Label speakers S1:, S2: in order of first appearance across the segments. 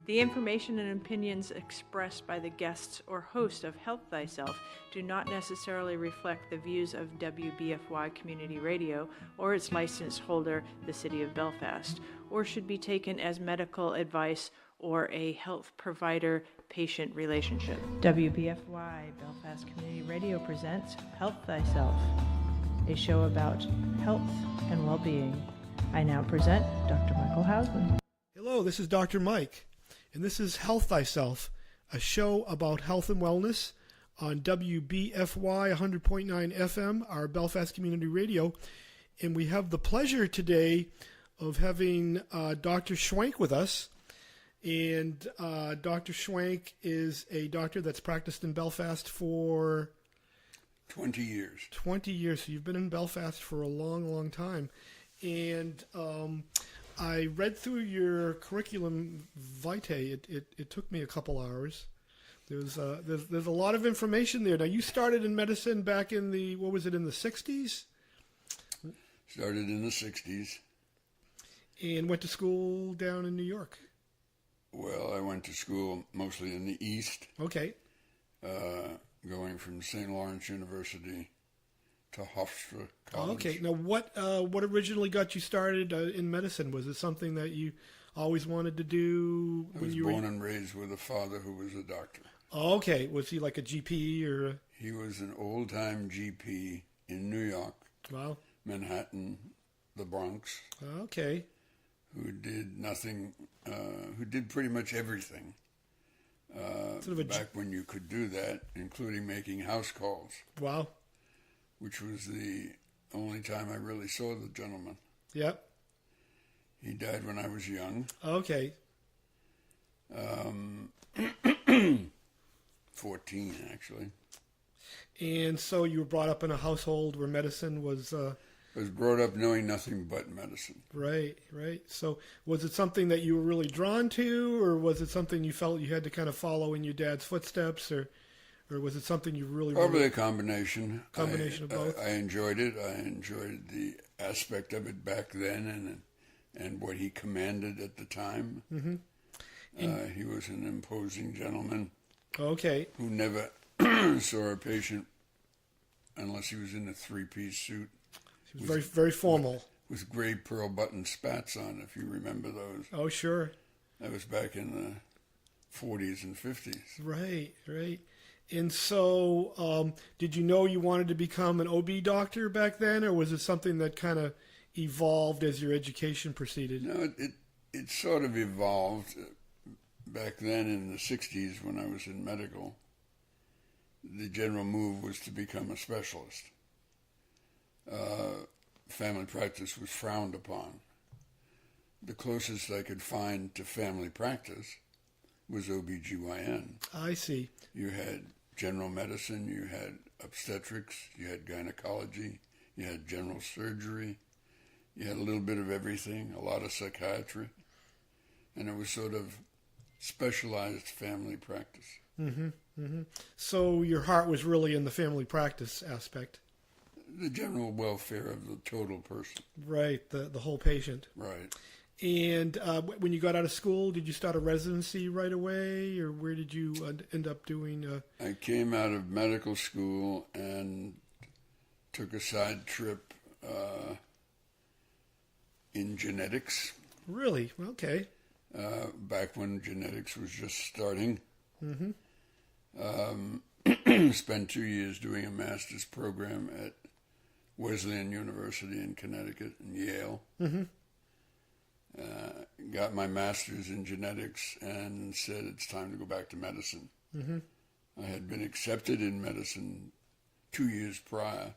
S1: The information and opinions expressed by the guests or host of Health Thyself do not necessarily reflect the views of WBFY Community Radio or its license holder, the City of Belfast, or should be taken as medical advice or a health provider-patient relationship. WBFY Belfast Community Radio presents Health Thyself, a show about health and well-being. I now present Dr. Michael Housman.
S2: Hello, this is Dr. Mike. And this is Health Thyself, a show about health and wellness on WBFY 100.9 FM, our Belfast Community Radio. And we have the pleasure today of having Dr. Schwenk with us. And Dr. Schwenk is a doctor that's practiced in Belfast for
S3: 20 years.
S2: 20 years. So you've been in Belfast for a long, long time. And I read through your curriculum vitae. It took me a couple hours. There's a lot of information there. Now, you started in medicine back in the 60s?
S3: Started in the 60s.
S2: And went to school down in New York?
S3: Well, I went to school mostly in the East.
S2: Okay.
S3: Going from St. Lawrence University to Hofstra College.
S2: Okay. Now, what originally got you started in medicine? Was it something that you always wanted to do?
S3: I was born and raised with a father who was a doctor.
S2: Oh, okay. Was he like a GP or?
S3: He was an old-time GP in New York.
S2: Wow.
S3: Manhattan, the Bronx.
S2: Okay.
S3: Who did nothing, who did pretty much everything. Back when you could do that, including making house calls.
S2: Wow.
S3: Which was the only time I really saw the gentleman.
S2: Yep.
S3: He died when I was young.
S2: Okay.
S3: 14, actually.
S2: And so you were brought up in a household where medicine was...
S3: I was brought up knowing nothing but medicine.
S2: Right, right. So was it something that you were really drawn to, or was it something you felt you had to kind of follow in your dad's footsteps, or was it something you really...
S3: Probably a combination.
S2: Combination of both?
S3: I enjoyed it. I enjoyed the aspect of it back then and what he commanded at the time. Mm-hmm. He was an imposing gentleman.
S2: Okay.
S3: Who never saw a patient unless he was in a three-piece suit.
S2: He was very, very formal.
S3: With gray pearl button spats on, if you remember those.
S2: Oh, sure.
S3: That was back in the 40s and 50s.
S2: Right, right. And so, did you know you wanted to become an OB doctor back then, or was it something that kind of evolved as your education proceeded?
S3: No, it sort of evolved. Back then in the 60s when I was in medical, the general move was to become a specialist. Family practice was frowned upon. The closest I could find to family practice was OBGYN.
S2: I see.
S3: You had general medicine, you had obstetrics, you had gynecology, you had general surgery, you had a little bit of everything, a lot of psychiatry, and it was sort of specialized family practice.
S2: Mm-hmm, mm-hmm. So your heart was really in the family practice aspect.
S3: The general welfare of the total person.
S2: Right, the whole patient.
S3: Right.
S2: And when you got out of school, did you start a residency right away, or where did you end up doing?
S3: I came out of medical school and took a side trip in genetics.
S2: Really? Okay.
S3: Back when genetics was just starting.
S2: Mm-hmm.
S3: Spent 2 years doing a master's program at Wesleyan University in Connecticut and Yale.
S2: Mm-hmm.
S3: Got my master's in genetics and said it's time to go back to medicine.
S2: Mm-hmm.
S3: I had been accepted in medicine 2 years prior,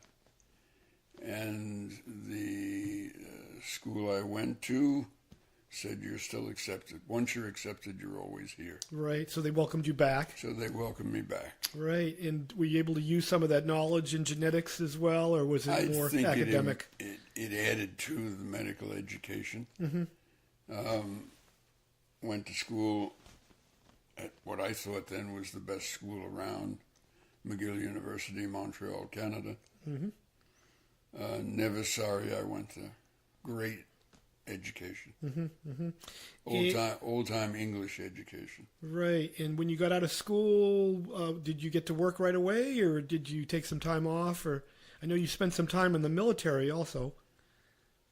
S3: and the school I went to said you're still accepted. Once you're accepted, you're always here.
S2: Right, so they welcomed you back.
S3: So they welcomed me back.
S2: Right, and were you able to use some of that knowledge in genetics as well, or was it more academic?
S3: It added to the medical education.
S2: Mm-hmm.
S3: Went to school at what I thought then was the best school around, McGill University, Montreal, Canada.
S2: Mm-hmm.
S3: Never sorry I went there. Great education.
S2: Mm-hmm.
S3: Old time English education.
S2: Right. And when you got out of school, did you get to work right away, or did you take some time off? Or I know you spent some time in the military also.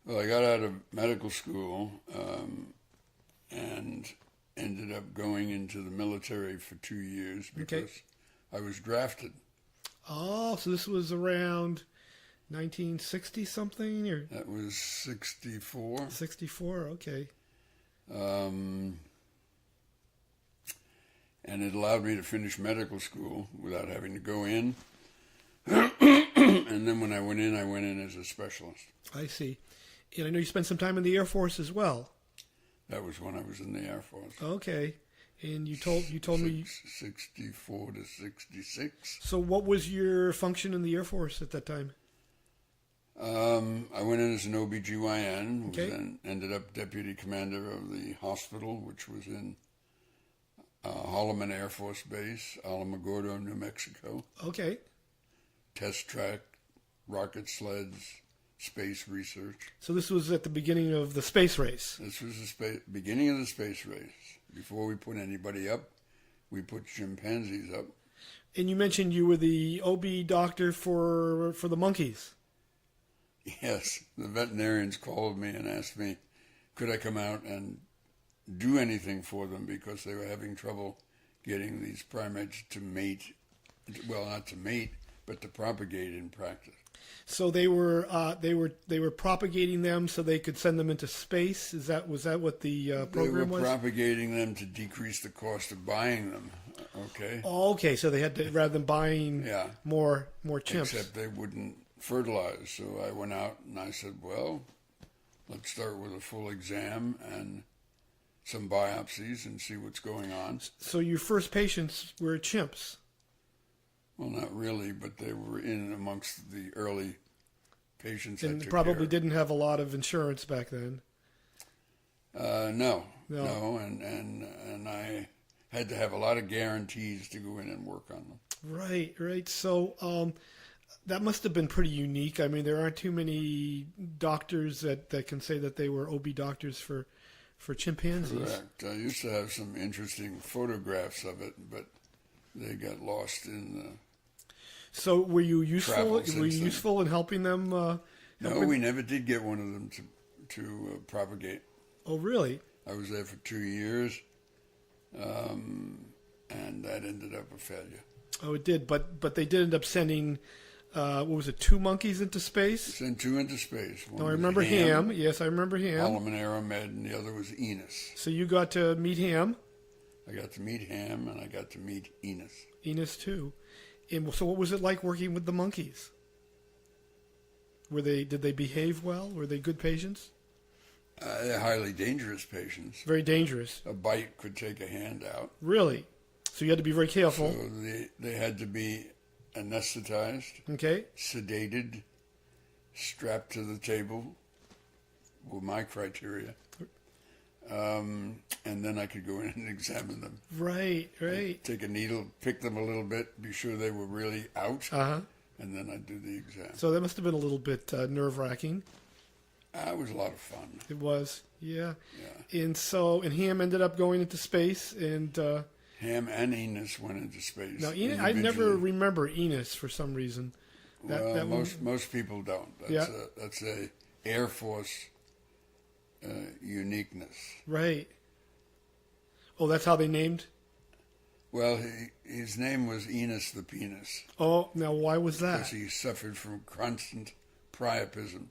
S3: Well, I got out of medical school and ended up going into the military for 2 years because I was drafted.
S2: Oh, so this was around 1960 something, or
S3: That was 64.
S2: 64. Okay.
S3: And it allowed me to finish medical school without having to go in. And then when I went in as a specialist.
S2: I see. And I know you spent some time in the Air Force as well.
S3: That was when I was in the Air Force.
S2: Okay. And you told me
S3: 64 to 66.
S2: So what was your function in the Air Force at that time?
S3: I went in as an OBGYN,
S2: Okay.
S3: then ended up deputy commander of the hospital, which was in Holloman Air Force Base, Alamogordo, New Mexico.
S2: Okay.
S3: Test track, rocket sleds, space research.
S2: So this was at the beginning of the space race.
S3: This was the beginning of the space race. Before we put anybody up, we put chimpanzees up.
S2: And you mentioned you were the OB doctor for the monkeys.
S3: Yes, the veterinarians called me and asked me, could I come out and do anything for them because they were having trouble getting these primates to mate. Well, not to mate, but to propagate in practice.
S2: So they were propagating them so they could send them into space. Was that what the program was?
S3: They were propagating them to decrease the cost of buying them. Okay.
S2: Oh, okay. So they had to, rather than buying more chimps.
S3: Except they wouldn't fertilize. So I went out and I said, well, let's start with a full exam and some biopsies and see what's going on.
S2: So your first patients were chimps.
S3: Well, not really, but they were in amongst the early patients.
S2: And
S3: I took
S2: probably
S3: care.
S2: didn't have a lot of insurance back then.
S3: No, and I had to have a lot of guarantees to go in and work on them.
S2: Right. So that must have been pretty unique. I mean, there aren't too many doctors that can say that they were OB doctors for chimpanzees.
S3: Correct. I used to have some interesting photographs of it, but they got lost in the.
S2: So were you useful? Were you
S3: then.
S2: useful in helping them?
S3: No, we never did get one of them to propagate.
S2: Oh, really?
S3: I was there for 2 years, and that ended up a failure.
S2: Oh, it did. But they did end up sending, what was it, 2 monkeys into space?
S3: Sent 2 into space. One
S2: No, I
S3: was
S2: remember Ham. Yes, I remember Ham.
S3: Holloman Aeromed, and the other was Enos.
S2: So you got to meet Ham.
S3: I got to meet Ham, and I got to meet Enos.
S2: Enos too. And so what was it like working with the monkeys? Did they behave well? Were they good patients?
S3: They're highly dangerous patients.
S2: Very dangerous.
S3: A bite could take a hand out.
S2: Really? So you had to be very careful.
S3: So they had to be anesthetized,
S2: Okay.
S3: sedated, strapped to the table were my criteria. And then I could go in and examine them.
S2: Right.
S3: Take a needle, pick them a little bit, be sure they were really out, and then I'd do the exam.
S2: So that must have been a little bit nerve-wracking.
S3: It was a lot of fun.
S2: It was, yeah.
S3: Yeah.
S2: And Ham ended up going into space, and
S3: Ham and Enos went into space.
S2: now I never remember Enos for some reason.
S3: Most people don't. That's a Air Force uniqueness.
S2: Right. Oh, that's how they named?
S3: Well, his name was Enos the Penis.
S2: Oh, now why was that?
S3: Because he suffered from constant priapism.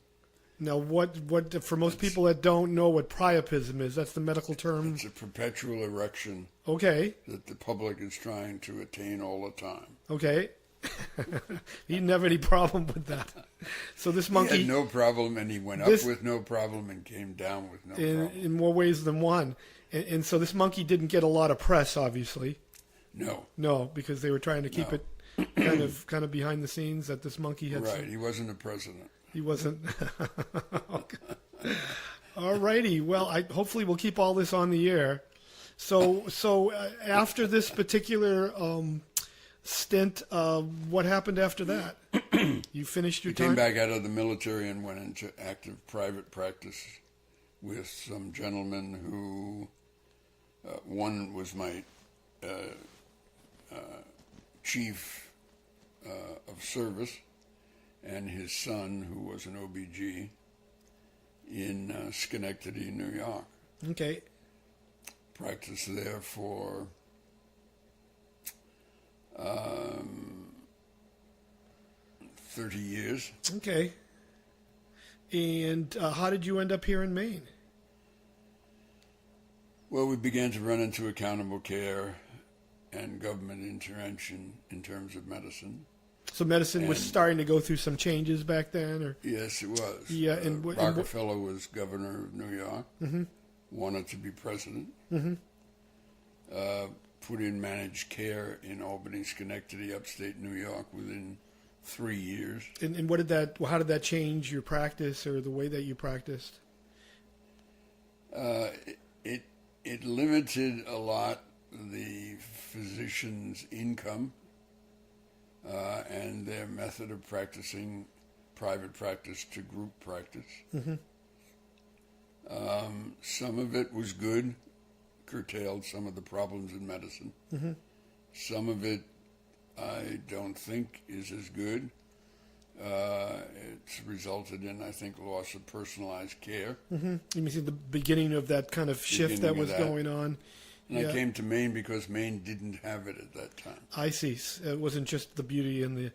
S2: Now, what for most people that don't know what priapism is, that's the medical term.
S3: It's a perpetual erection.
S2: Okay.
S3: That the public is trying to attain all the time.
S2: Okay. He didn't have any problem with that. So this monkey
S3: He had no problem, and he went up with no problem and came down with no problem.
S2: In more ways than one. And so this monkey didn't get a lot of press, obviously. No, because they were trying to keep it kind of behind the scenes that this monkey had.
S3: Right, he wasn't a president.
S2: He wasn't. All righty. Well, hopefully we'll keep all this on the air. So after this particular stint, what happened after that? You finished your time?
S3: Came back out of the military and went into active private practice with some gentlemen who, one was my chief of service, and his son, who was an OBG, in Schenectady, New York.
S2: Okay.
S3: Practiced there for 30 years.
S2: Okay. And how did you end up here in Maine?
S3: Well, we began to run into accountable care and government intervention in terms of medicine.
S2: So medicine was starting to go through some changes back then, or?
S3: Yes, it was.
S2: Yeah, and
S3: Rockefeller was governor of New York, wanted to be president, put in managed care in Albany, Schenectady, upstate New York within 3 years.
S2: And how did that change your practice or the way that you practiced?
S3: It limited a lot the physician's income and their method of practicing private practice to group practice. Some of it was good, curtailed some of the problems in medicine. Some of it I don't think is as good. It's resulted in, I think, loss of personalized care.
S2: You mean the beginning of that kind of shift that was going on?
S3: And I came to Maine because Maine didn't have it at that time.
S2: I see. It wasn't just the beauty and the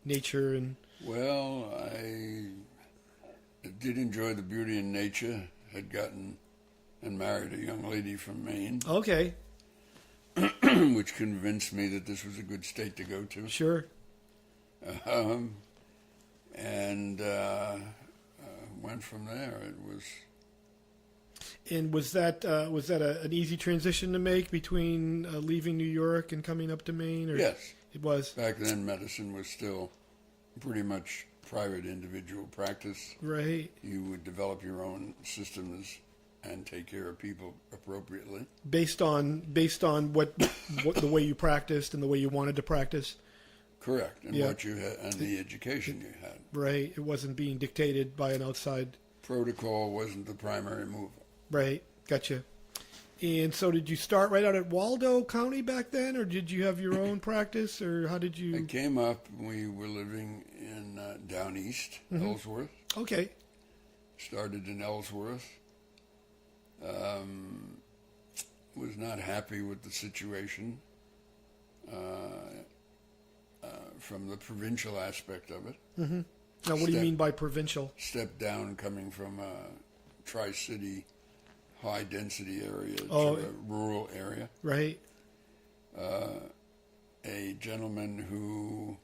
S2: nature and...
S3: Well, I did enjoy the beauty and nature. Had gotten and married a young lady from Maine.
S2: Okay.
S3: Which convinced me that this was a good state to go to.
S2: Sure.
S3: And went from there. It was...
S2: And was that an easy transition to make between leaving New York and coming up to Maine? Or?
S3: Yes.
S2: It was.
S3: Back then, medicine was still pretty much private individual practice.
S2: Right.
S3: You would develop your own systems and take care of people appropriately.
S2: Based on what the way you practiced and the way you wanted to practice.
S3: Correct. And what you had and the education you had.
S2: Right. It wasn't being dictated by an outside...
S3: Protocol wasn't the primary mover.
S2: Right. Gotcha. And so did you start right out at Waldo County back then, or did you have your own practice, or how did you...
S3: I came up, we were living in down east, Ellsworth.
S2: Okay.
S3: Started in Ellsworth. Was not happy with the situation from the provincial aspect of it.
S2: Now, what do you mean by provincial?
S3: Step down coming from a tri-city, high-density area to a rural area.
S2: Right.
S3: A gentleman who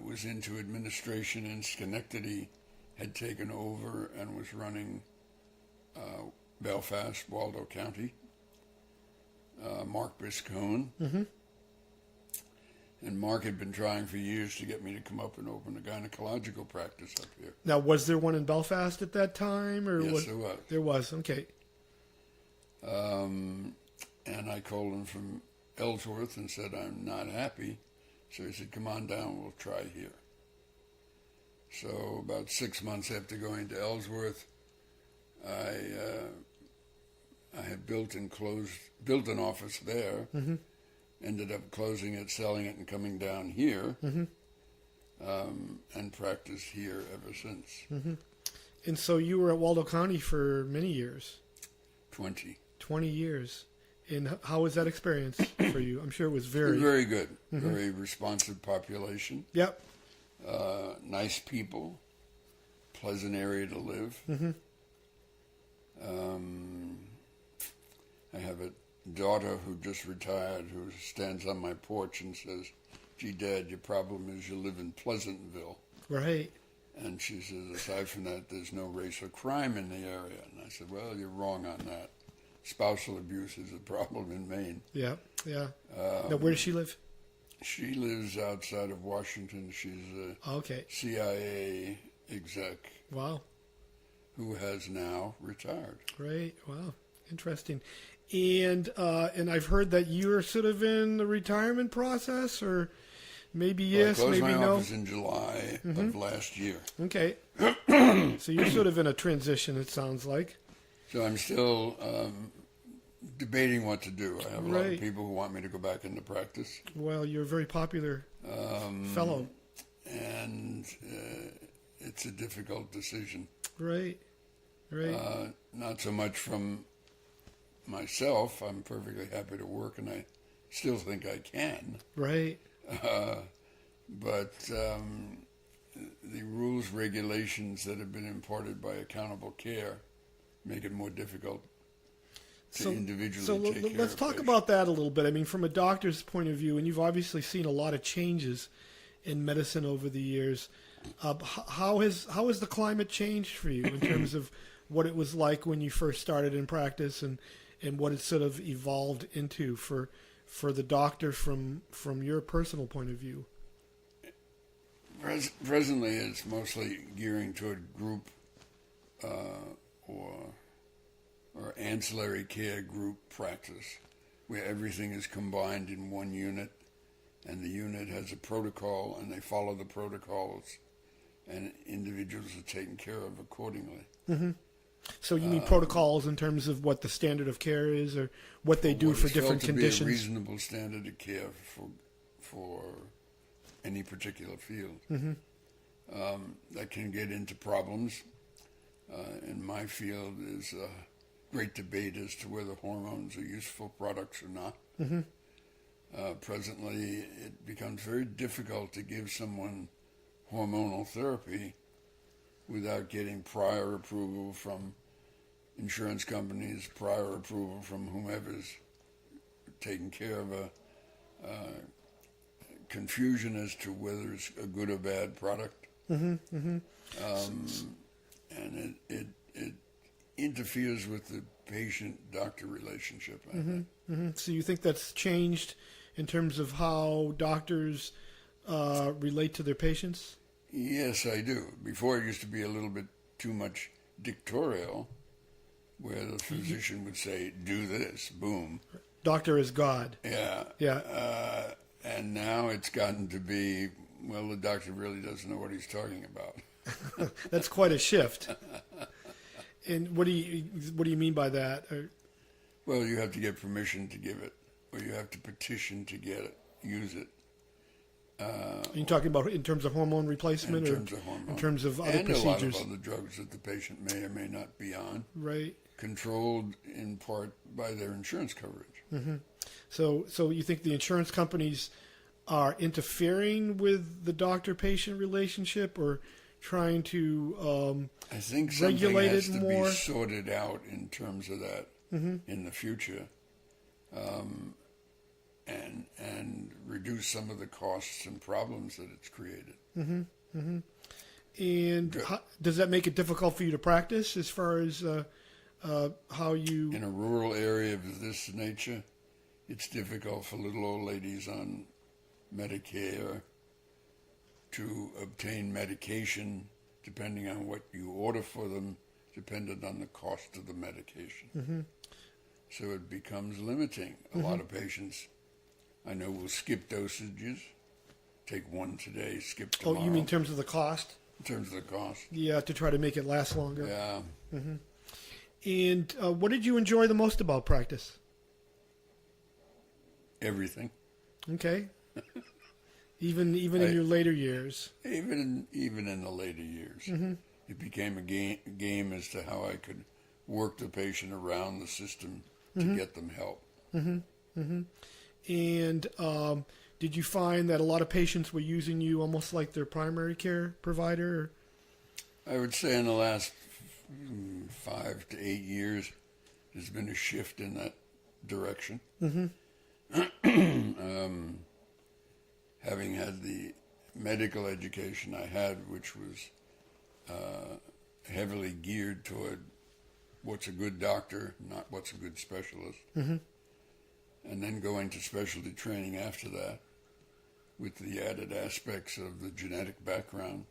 S3: was into administration in Schenectady had taken over and was running Belfast, Waldo County, Mark Biscone. And Mark had been trying for years to get me to come up and open a gynecological practice up here.
S2: Now, was there one in Belfast at that time? Or
S3: yes, there was.
S2: There was, okay.
S3: And I called him from Ellsworth and said, I'm not happy. So he said, come on down, we'll try here. So about 6 months after going to Ellsworth, I had built an office there. Ended up closing it, selling it, and coming down here, and practiced here ever since.
S2: And so you were at Waldo County for many years.
S3: 20
S2: years. And how was that experience for you? I'm sure it was very
S3: good. Very responsive population.
S2: Yep.
S3: Nice people. Pleasant area to live. I have a daughter who just retired who stands on my porch and says, gee, Dad, your problem is you live in Pleasantville.
S2: Right.
S3: And she says, aside from that, there's no race or crime in the area. And I said, well, you're wrong on that. Spousal abuse is a problem in Maine.
S2: Yeah. Now, where does she live?
S3: She lives outside of Washington. She's a CIA exec.
S2: Wow.
S3: Who has now retired.
S2: Right. Wow. Interesting. And I've heard that you're sort of in the retirement process, or Maybe
S3: Well,
S2: yes,
S3: I closed
S2: maybe
S3: my
S2: no.
S3: office in July of last year.
S2: Okay. So you're sort of in a transition, it sounds like.
S3: So I'm still debating what to do. I have a lot
S2: Right.
S3: of people who want me to go back into practice.
S2: Well, you're a very popular fellow.
S3: And it's a difficult decision.
S2: Right. Right.
S3: Not so much from myself. I'm perfectly happy to work, and I still think I can.
S2: Right.
S3: But the rules, regulations that have been imparted by accountable care make it more difficult to individually take care
S2: let's
S3: of
S2: talk
S3: patients.
S2: about that a little bit. I mean, from a doctor's point of view, and you've obviously seen a lot of changes in medicine over the years. How has the climate changed for you in terms of what it was like when you first started in practice, and what it sort of evolved into for the doctor from your personal point of view?
S3: Presently, it's mostly gearing toward group or ancillary care group practice, where everything is combined in one unit, and the unit has a protocol, and they follow the protocols, and individuals are taken care of accordingly.
S2: Mm-hmm. So you mean protocols in terms of what the standard of care is, or what they do for different conditions?
S3: Be a reasonable standard of care for any particular field.
S2: Mm-hmm.
S3: That can get into problems. In my field, there's a great debate as to whether hormones are useful products or not.
S2: Mm-hmm.
S3: Presently, it becomes very difficult to give someone hormonal therapy without getting prior approval from insurance companies, prior approval from whomever's taking care of a confusion as to whether it's a good or bad product.
S2: Mm-hmm. Mm-hmm.
S3: And it interferes with the patient-doctor relationship, I think.
S2: Mm-hmm. So you think that's changed in terms of how doctors relate to their patients?
S3: Yes, I do. Before, it used to be a little bit too much dictatorial, where the physician would say, do this, boom.
S2: Doctor is God.
S3: Yeah.
S2: Yeah.
S3: And now it's gotten to be, well, the doctor really doesn't know what he's talking about.
S2: That's quite a shift. And what do you mean by that?
S3: Well, you have to get permission to give it, or you have to petition to get it, use it.
S2: Are you talking about in terms of hormone replacement,
S3: in terms of hormone,
S2: in terms of other
S3: and
S2: procedures?
S3: a lot of other drugs that the patient may or may not be on,
S2: right?
S3: Controlled in part by their insurance coverage.
S2: Mm-hmm. So you think the insurance companies are interfering with the doctor-patient relationship, or trying to
S3: I think something
S2: regulate
S3: has
S2: it
S3: to
S2: more?
S3: be sorted out in terms of that in the future, and reduce some of the costs and problems that it's created.
S2: Mm-hmm. Mm-hmm. And does that make it difficult for you to practice, as far as how you...
S3: In a rural area of this nature, it's difficult for little old ladies on Medicare to obtain medication, depending on what you order for them, dependent on the cost of the medication.
S2: Mm-hmm.
S3: So it becomes limiting. A lot of patients, I know, will skip dosages, take one today, skip tomorrow.
S2: Oh, you mean in terms of the cost?
S3: In terms of the cost.
S2: Yeah, to try to make it last longer.
S3: Yeah.
S2: Mm-hmm. And what did you enjoy the most about practice?
S3: Everything.
S2: Okay. Even in your later years.
S3: Even in the later years.
S2: Mm-hmm.
S3: It became a game as to how I could work the patient around the system to get them help.
S2: Mm-hmm. Mm-hmm. And did you find that a lot of patients were using you almost like their primary care provider?
S3: I would say in the last 5 to 8 years, there's been a shift in that direction.
S2: Mm-hmm.
S3: Having had the medical education I had, which was heavily geared toward what's a good doctor, not what's a good specialist,
S2: Mm-hmm.
S3: and then going to specialty training after that, with the added aspects of the genetic background,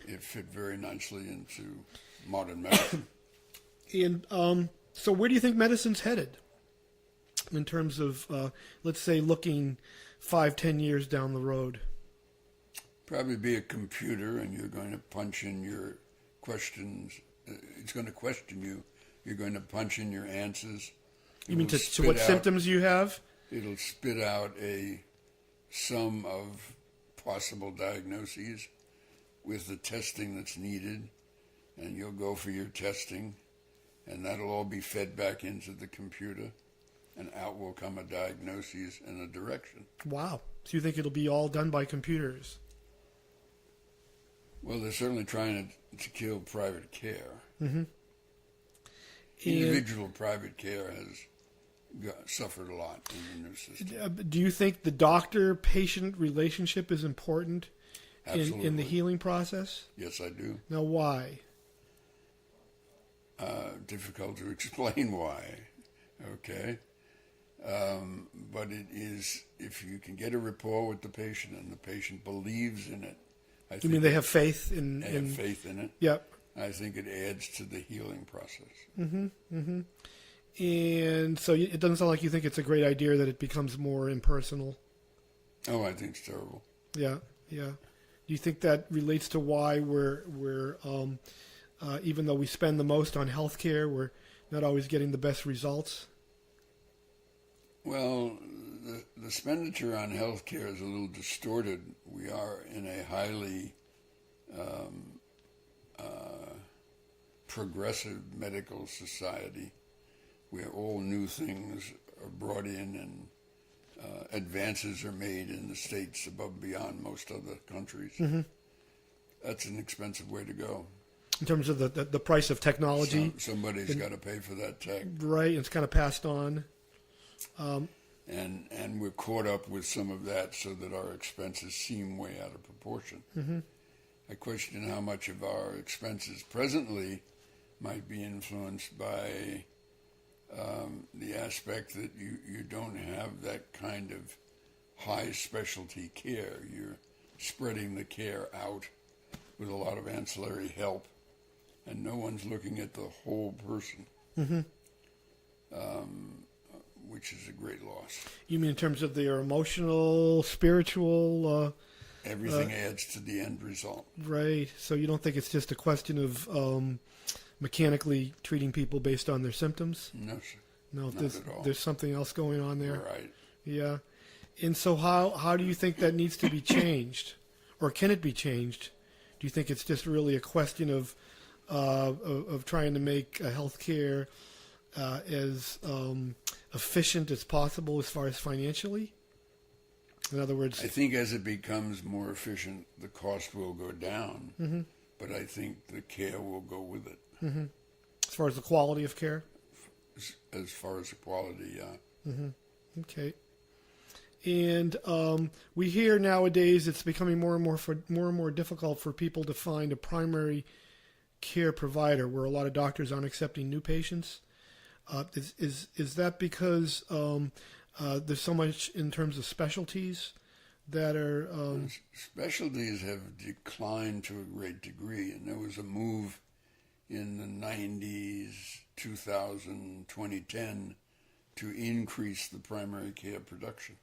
S3: it fit very nicely into modern medicine.
S2: And so where do you think medicine's headed? in terms of, let's say, looking 5-10 years down the road?
S3: Probably be a computer, and you're going to punch in your questions. It's going to question you. You're going to punch in your answers.
S2: You mean to what symptoms you have?
S3: It'll spit out a sum of possible diagnoses with the testing that's needed, and you'll go for your testing, and that'll all be fed back into the computer, and out will come a diagnosis and a direction.
S2: Wow. So you think it'll be all done by computers?
S3: Well, they're certainly trying to kill private care.
S2: Mm-hmm.
S3: Individual private care has suffered a lot in the new system.
S2: Do you think the doctor-patient relationship is important in the healing process?
S3: Yes, I do.
S2: Now, why?
S3: Difficult to explain why. Okay. But it is, if you can get a rapport with the patient and the patient believes in it.
S2: You mean they have faith in...
S3: They have faith in it.
S2: Yep.
S3: I think it adds to the healing process.
S2: Mm-hmm. Mm-hmm. And so it doesn't sound like you think it's a great idea that it becomes more impersonal.
S3: Oh, I think it's terrible.
S2: Yeah, yeah. Do you think that relates to why we're even though we spend the most on healthcare, we're not always getting the best results?
S3: Well, the expenditure on healthcare is a little distorted. We are in a highly progressive medical society where all new things are brought in and advances are made in the States above and beyond most other countries.
S2: Mm-hmm.
S3: That's an expensive way to go.
S2: In terms of the price of technology.
S3: Somebody's got to pay for that tech.
S2: Right, it's kind of passed on.
S3: And we're caught up with some of that so that our expenses seem way out of proportion.
S2: Mm-hmm.
S3: I question how much of our expenses presently might be influenced by the aspect that you don't have that kind of high specialty care. You're spreading the care out with a lot of ancillary help, and no one's looking at the whole person,
S2: mm-hmm.
S3: Which is a great loss.
S2: You mean in terms of their emotional, spiritual...
S3: Everything adds to the end result.
S2: Right. So you don't think it's just a question of mechanically treating people based on their symptoms?
S3: No, sir.
S2: No,
S3: not at all.
S2: There's something else going on there.
S3: Right.
S2: Yeah. And so how do you think that needs to be changed? Or can it be changed? Do you think it's just really a question of trying to make healthcare as efficient as possible as far as financially? In other words...
S3: I think as it becomes more efficient, the cost will go down.
S2: Mm-hmm.
S3: But I think the care will go with it.
S2: Mm-hmm. As far as the quality of care?
S3: As far as the quality, yeah.
S2: Mm-hmm. Okay. And we hear nowadays it's becoming more and more difficult for people to find a primary care provider, where a lot of doctors aren't accepting new patients. Is that because there's so much in terms of specialties that are...
S3: Specialties have declined to a great degree, and there was a move in the 90s, 2000, 2010 to increase the primary care production.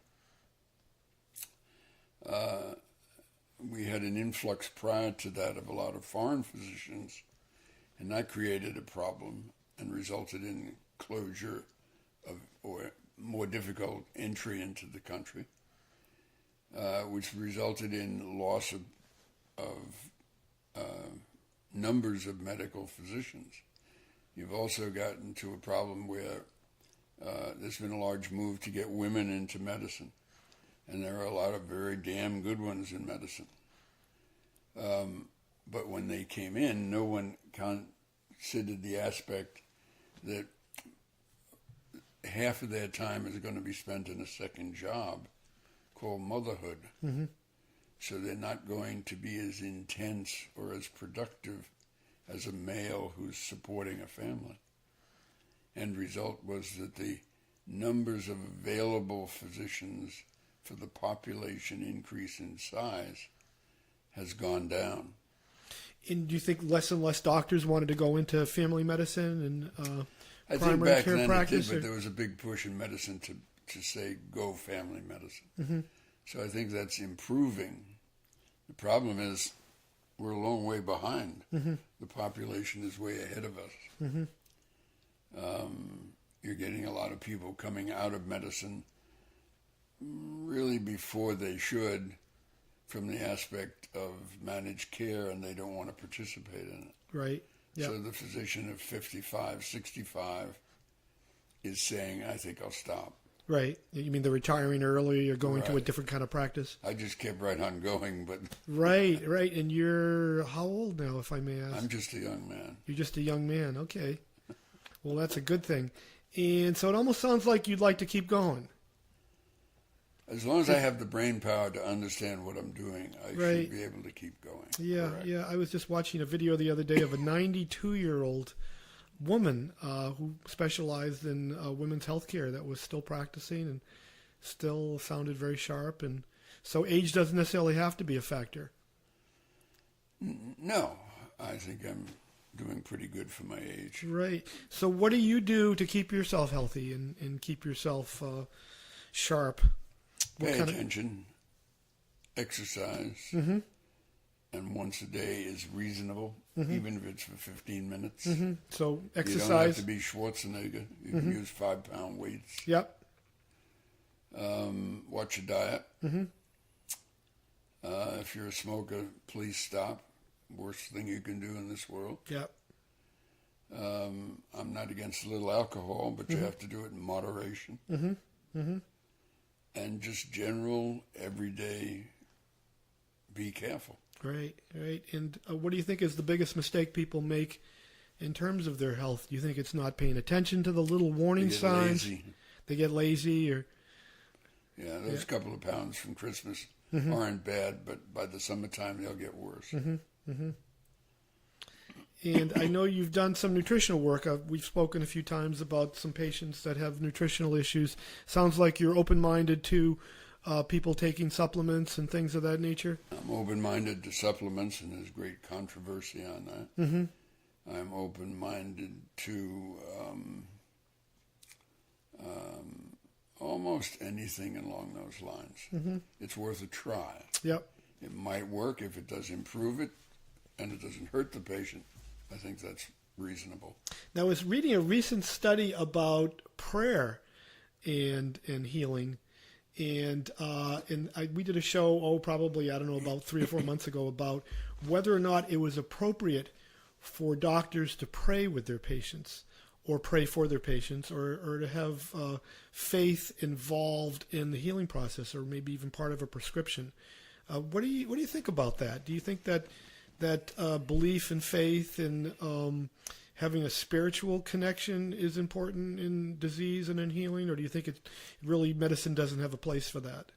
S3: We had an influx prior to that of a lot of foreign physicians, and that created a problem and resulted in closure of, or more difficult entry into the country, which resulted in loss of numbers of medical physicians. You've also gotten to a problem where there's been a large move to get women into medicine, and there are a lot of very damn good ones in medicine. But when they came in, no one considered the aspect that half of their time is going to be spent in a second job called motherhood.
S2: Mm-hmm.
S3: So they're not going to be as intense or as productive as a male who's supporting a family. End result was that the numbers of available physicians for the population increase in size has gone down.
S2: And do you think less and less doctors wanted to go into family medicine and
S3: I think
S2: primary
S3: back
S2: care
S3: then
S2: practice?
S3: it did, but there was a big push in medicine to say go family medicine.
S2: Mm-hmm.
S3: So I think that's improving. The problem is we're a long way behind.
S2: Mm-hmm.
S3: The population is way ahead of us.
S2: Mm-hmm.
S3: You're getting a lot of people coming out of medicine really before they should from the aspect of managed care, and they don't want to participate in it.
S2: Right. Yep.
S3: So the physician of 55, 65 is saying, I think I'll stop.
S2: Right. You mean they're retiring early or going to a
S3: Right.
S2: different kind of practice?
S3: I just kept right on going, but
S2: Right. And you're how old now, if I may ask?
S3: I'm just a young man.
S2: You're just a young man. Okay. Well, that's a good thing. And so it almost sounds like you'd like to keep going.
S3: As long as I have the brain power to understand what I'm doing, I
S2: Right.
S3: should be able to keep going.
S2: Yeah,
S3: Correct.
S2: yeah. I was just watching a video the other day of a 92-year-old woman who specialized in women's health care that was still practicing and still sounded very sharp. And so age doesn't necessarily have to be a factor.
S3: No, I think I'm doing pretty good for my age.
S2: Right. So what do you do to keep yourself healthy and keep yourself sharp? What
S3: Pay
S2: kind
S3: attention, exercise,
S2: Mm-hmm.
S3: and once a day is reasonable, even if it's for 15 minutes.
S2: Mm-hmm. So
S3: You don't have
S2: exercise.
S3: to be Schwarzenegger. You can use 5-pound weights.
S2: Yep.
S3: Watch your diet.
S2: Mm-hmm.
S3: If you're a smoker, please stop. Worst thing you can do in this world.
S2: Yep.
S3: I'm not against a little alcohol, but you have to do it in moderation.
S2: Mm-hmm. Mm-hmm.
S3: And just general, everyday, be careful.
S2: Right. Right. And what do you think is the biggest mistake people make in terms of their health? Do you think it's not paying attention to the little warning
S3: They get
S2: signs?
S3: lazy.
S2: They get lazy, or
S3: Yeah, those couple of pounds from Christmas
S2: Mm-hmm.
S3: aren't bad, but by the summertime they'll get worse.
S2: And I know you've done some nutritional work. We've spoken a few times about some patients that have nutritional issues. Sounds like you're open-minded to people taking supplements and things of that nature.
S3: I'm open-minded to supplements, and there's great controversy on that.
S2: Mm-hmm.
S3: I'm open-minded to almost anything along those lines.
S2: Mm-hmm.
S3: It's worth a try.
S2: Yep.
S3: It might work if it does improve it, and it doesn't hurt the patient. I think that's reasonable.
S2: Now, I was reading a recent study about prayer and healing, and we did a show, probably, I don't know, about 3 or 4 months ago about whether or not it was appropriate for doctors to pray with their patients or pray for their patients or to have faith involved in the healing process or maybe even part of a prescription. What do you think about that? Do you think that belief and faith and having a spiritual connection is important in disease and in healing, or do you think it really medicine doesn't have a place for that?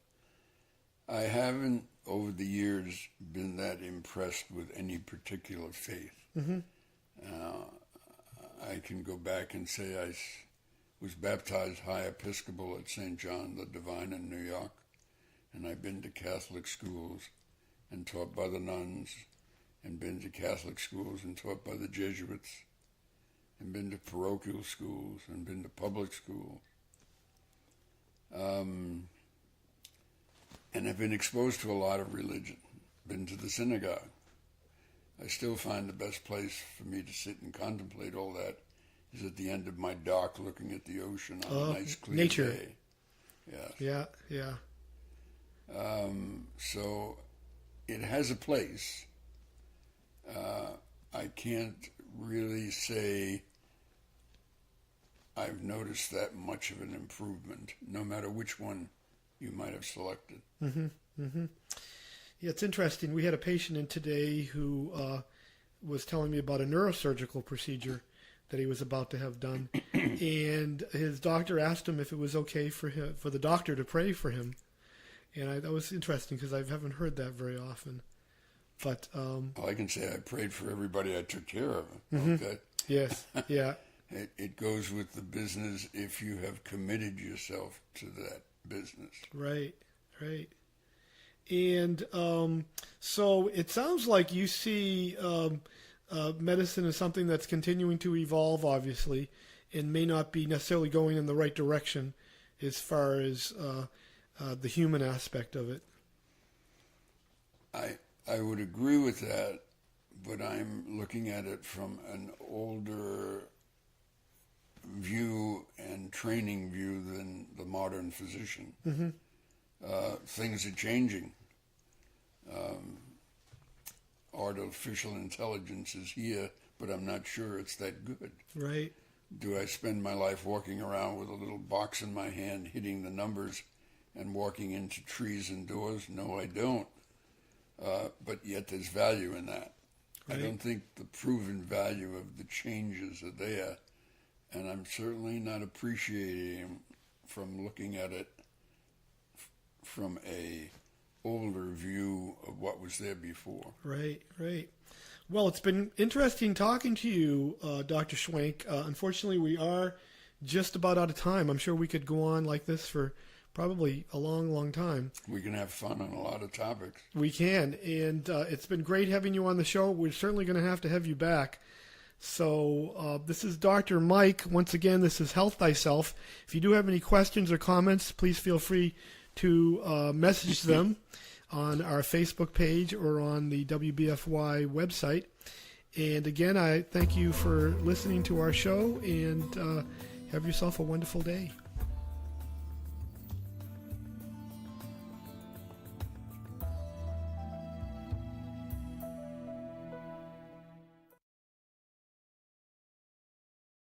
S3: I haven't, over the years, been that impressed with any particular faith.
S2: Mm-hmm.
S3: I can go back and say I was baptized high Episcopal at St. John the Divine in New York, and I've been to Catholic schools and taught by the nuns, and been to Catholic schools and taught by the Jesuits, and been to parochial schools and been to public schools. And I've been exposed to a lot of religion, been to the synagogue. I still find the best place for me to sit and contemplate all that is at the end of my dock looking at the ocean on a nice clear
S2: nature.
S3: day. Yes.
S2: Yeah, yeah.
S3: So it has a place. I can't really say I've noticed that much of an improvement, no matter which one you might have selected.
S2: Mm-hmm. Mm-hmm. Yeah, it's interesting. We had a patient in today who was telling me about a neurosurgical procedure that he was about to have done, and his doctor asked him if it was okay for the doctor to pray for him, and that was interesting because I haven't heard that very often. But
S3: Well, I can say I prayed for everybody I took care of.
S2: Mm-hmm.
S3: Okay?
S2: Yes, yeah,
S3: It goes with the business if you have committed yourself to that business.
S2: right. And so it sounds like you see medicine as something that's continuing to evolve, obviously, and may not be necessarily going in the right direction as far as the human aspect of it.
S3: I would agree with that, but I'm looking at it from an older view and training view than the modern physician.
S2: Mm-hmm.
S3: Things are changing. Artificial intelligence is here, but I'm not sure it's that good.
S2: Right.
S3: Do I spend my life walking around with a little box in my hand, hitting the numbers and walking into trees and doors? No, I don't. But yet there's value in that. Right. I don't think the proven value of the changes are there, and I'm certainly not appreciating from looking at it from a older view of what was there before.
S2: Right, right. Well, it's been interesting talking to you, Dr. Schwenk. Unfortunately, we are just about out of time. I'm sure we could go on like this for probably a long, long time.
S3: We can have fun on a lot of topics.
S2: We can, and it's been great having you on the show. We're certainly going to have you back. So this is Dr. Mike. Once again, this is Health Thyself. If you do have any questions or comments, please feel free to message them on our Facebook page or on the WBFY website. And again, I thank you for listening to our show, and have yourself a wonderful day.